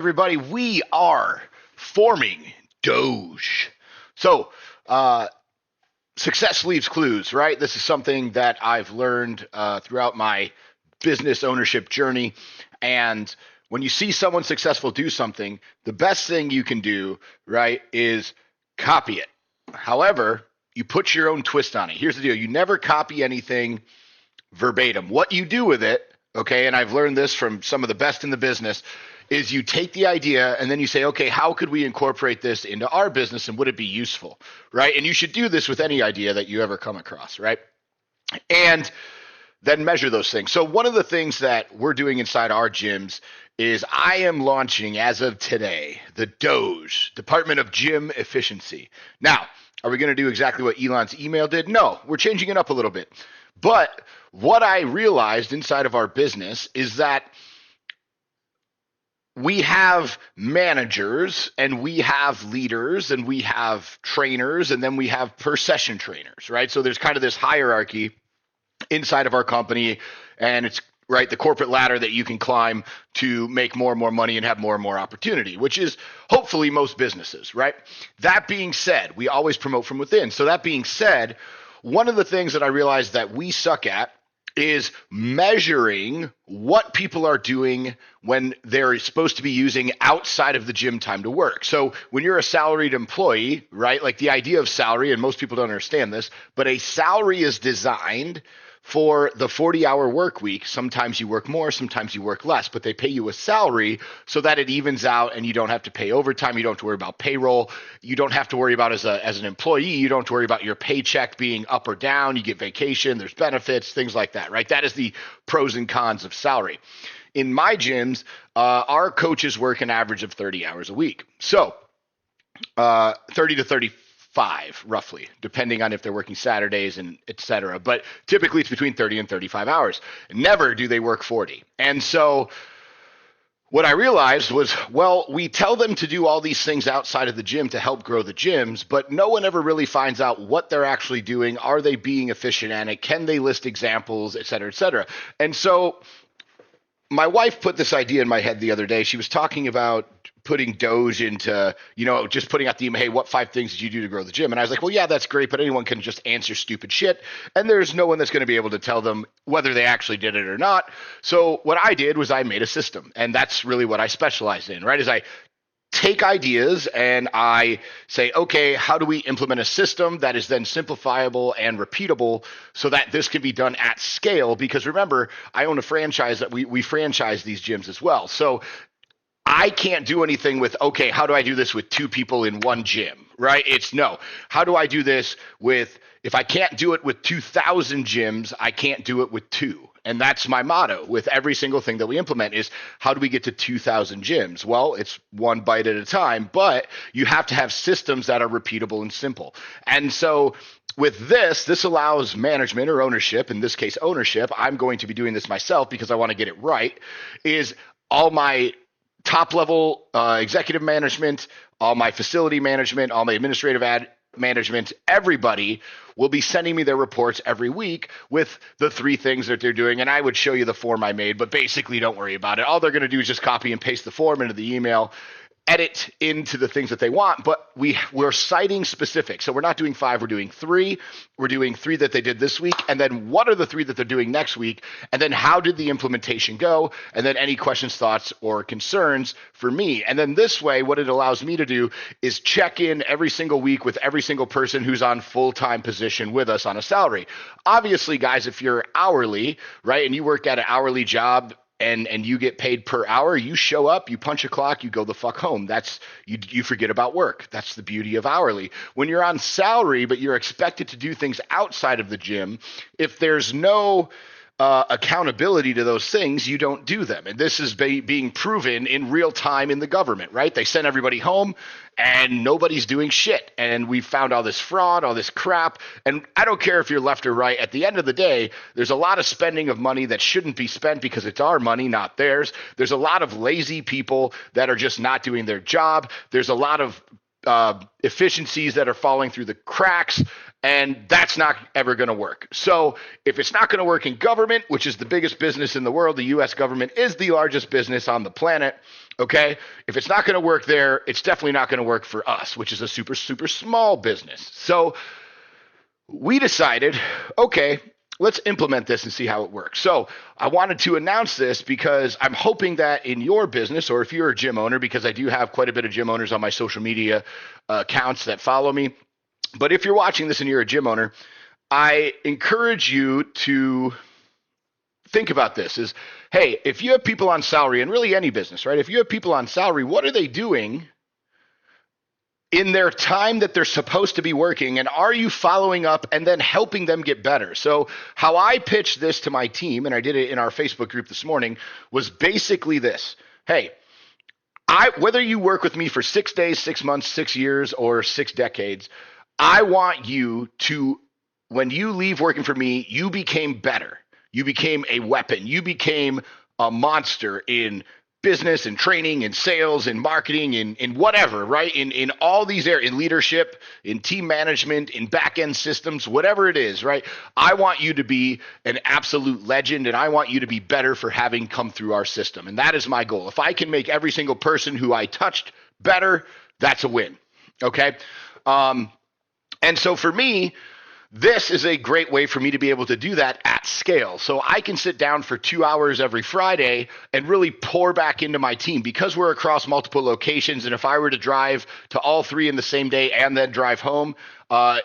Everybody, we are forming Doge. So, success leaves clues, right? This is something that I've learned throughout my business ownership journey. And when you see someone successful do something, the best thing you can do, right, is copy it. However, you put your own twist on it. Here's the deal: you never copy anything verbatim. What you do with it, okay, and I've learned this from some of the best in the business, is you take the idea and then you say, okay, how could we incorporate this into our business and would it be useful, right? And you should do this with any idea that you ever come across, right? And then measure those things. So one of the things that we're doing inside our gyms is I am launching as of today the Doge, Department of Gym Efficiency. Now, are we going to do exactly what Elon's email did? No, we're changing it up a little bit. But what I realized inside of our business is that we have managers and we have leaders and we have trainers and then we have per session trainers, right? So there's kind of this hierarchy inside of our company, and it's right the corporate ladder that you can climb to make more and more money and have more and more opportunity, which is hopefully most businesses, right? That being said, we always promote from within. So that being said, one of the things that I realized that we suck at is measuring what people are doing when they're supposed to be using outside of the gym time to work. So when you're a salaried employee, right, like the idea of salary, and most people don't understand this, but a salary is designed for the 40-hour work week. Sometimes you work more, sometimes you work less, but they pay you a salary so that it evens out and you don't have to pay overtime. You don't have to worry about payroll. You don't have to worry about as an employee, you don't have to worry about your paycheck being up or down. You get vacation, there's benefits, things like that, right? That is the pros and cons of salary. In my gyms, our coaches work an average of 30 hours a week. So 30 to 35 roughly, depending on if they're working Saturdays and et cetera. But typically it's between 30 and 35 hours. Never do they work 40. And so what I realized was, well, we tell them to do all these things outside of the gym to help grow the gyms, but no one ever really finds out what they're actually doing. Are they being efficient at it? Can they list examples, et cetera, et cetera? And so my wife put this idea in my head the other day. She was talking about putting Doge into, just putting out the email, hey, what 5 things did you do to grow the gym? And I was like, well, yeah, that's great, but anyone can just answer stupid shit. And there's no one that's going to be able to tell them whether they actually did it or not. So what I did was I made a system. And that's really what I specialize in, right? Is I take ideas and I say, okay, how do we implement a system that is then simplifiable and repeatable so that this can be done at scale? Because remember, I own a franchise that we franchise these gyms as well. So I can't do anything with, okay, how do I do this with 2 people in one gym, right? It's no. How do I do this with, if I can't do it with 2,000 gyms, I can't do it with 2. And that's my motto with every single thing that we implement is how do we get to 2,000 gyms? Well, it's one bite at a time, but you have to have systems that are repeatable and simple. And so with this allows management or ownership, in this case ownership, I'm going to be doing this myself because I want to get it right, is all my top level executive management, all my facility management, all my administrative management, everybody will be sending me their reports every week with the 3 things that they're doing. And I would show you the form I made, but basically don't worry about it. All they're going to do is just copy and paste the form into the email, edit into the things that they want, but we're citing specific. So we're not doing 5, we're doing 3. We're doing 3 that they did this week. And then what are the 3 that they're doing next week? And then how did the implementation go? And then any questions, thoughts, or concerns for me. And then this way, what it allows me to do is check in every single week with every single person who's on full-time position with us on a salary. Obviously, guys, if you're hourly, right, and you work at an hourly job, and you get paid per hour, you show up, you punch a clock, you go the fuck home. That's you forget about work. That's the beauty of hourly. When you're on salary, but you're expected to do things outside of the gym, if there's no accountability to those things, you don't do them. And this is being proven in real time in the government, right? They send everybody home and nobody's doing shit. And we found all this fraud, all this crap. And I don't care if you're left or right. At the end of the day, there's a lot of spending of money that shouldn't be spent because it's our money, not theirs. There's a lot of lazy people that are just not doing their job. There's a lot of efficiencies that are falling through the cracks, and that's not ever going to work. So if it's not going to work in government, which is the biggest business in the world, the U.S. government is the largest business on the planet, Okay. If it's not going to work there, it's definitely not going to work for us, which is a super, super small business. So we decided, okay, let's implement this and see how it works. So I wanted to announce this because I'm hoping that in your business, or if you're a gym owner, because I do have quite a bit of gym owners on my social media accounts that follow me. But if you're watching this and you're a gym owner, I encourage you to think about this is, hey, if you have people on salary, and really any business, right? If you have people on salary, what are they doing in their time that they're supposed to be working, and are you following up and then helping them get better? So how I pitched this to my team, and I did it in our Facebook group this morning, was basically this. Hey, whether you work with me for 6 days, 6 months, 6 years, or 6 decades, I want you to, when you leave working for me, you became better. You became a weapon. You became a monster in business and training and sales and marketing and in whatever, right? In all these areas, in leadership, in team management, in back end systems, whatever it is, right? I want you to be an absolute legend, and I want you to be better for having come through our system. And that is my goal. If I can make every single person who I touched better, that's a win. Okay. And so for me, this is a great way for me to be able to do that at scale. So I can sit down for 2 hours every Friday and really pour back into my team because we're across multiple locations. And if I were to drive to all three in the same day and then drive home,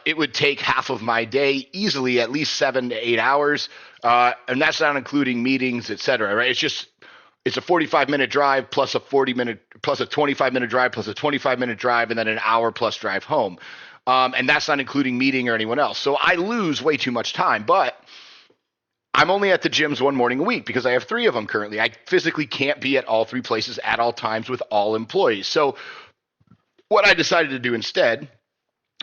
it would take half of my day easily, at least 7 to 8 hours. And that's not including meetings, et cetera, right? It's a 45-minute drive plus a 40-minute plus a 25-minute drive plus a 25-minute drive and then an hour plus drive home. And that's not including meeting or anyone else. So I lose way too much time, but I'm only at the gyms one morning a week because I have 3 of them currently. I physically can't be at all 3 places at all times with all employees. So what I decided to do instead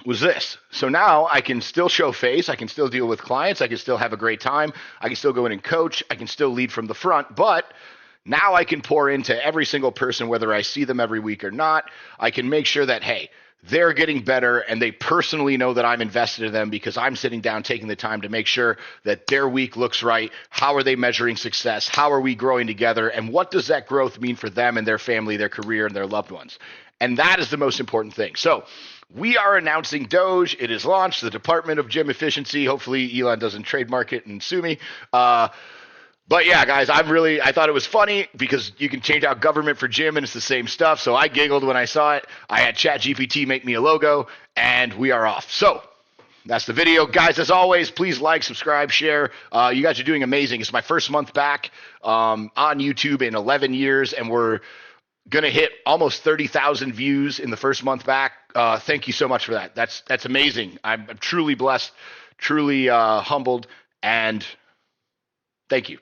was this. So now I can still show face. I can still deal with clients. I can still have a great time. I can still go in and coach. I can still lead from the front, but now I can pour into every single person, whether I see them every week or not. I can make sure that, hey, they're getting better and they personally know that I'm invested in them because I'm sitting down taking the time to make sure that their week looks right. How are they measuring success? How are we growing together? And what does that growth mean for them and their family, their career, and their loved ones? And that is the most important thing. So we are announcing Doge. It is launched, the Department of Gym Efficiency. Hopefully Elon doesn't trademark it and sue me. But yeah, guys, I thought it was funny because you can change out government for gym and it's the same stuff. So I giggled when I saw it. I had ChatGPT make me a logo and we are off. So that's the video. Guys, as always, please like, subscribe, share. You guys are doing amazing. It's my first month back on YouTube in 11 years and we're going to hit almost 30,000 views in the first month back. Thank you so much for that. That's amazing. I'm truly blessed, truly humbled, and thank you.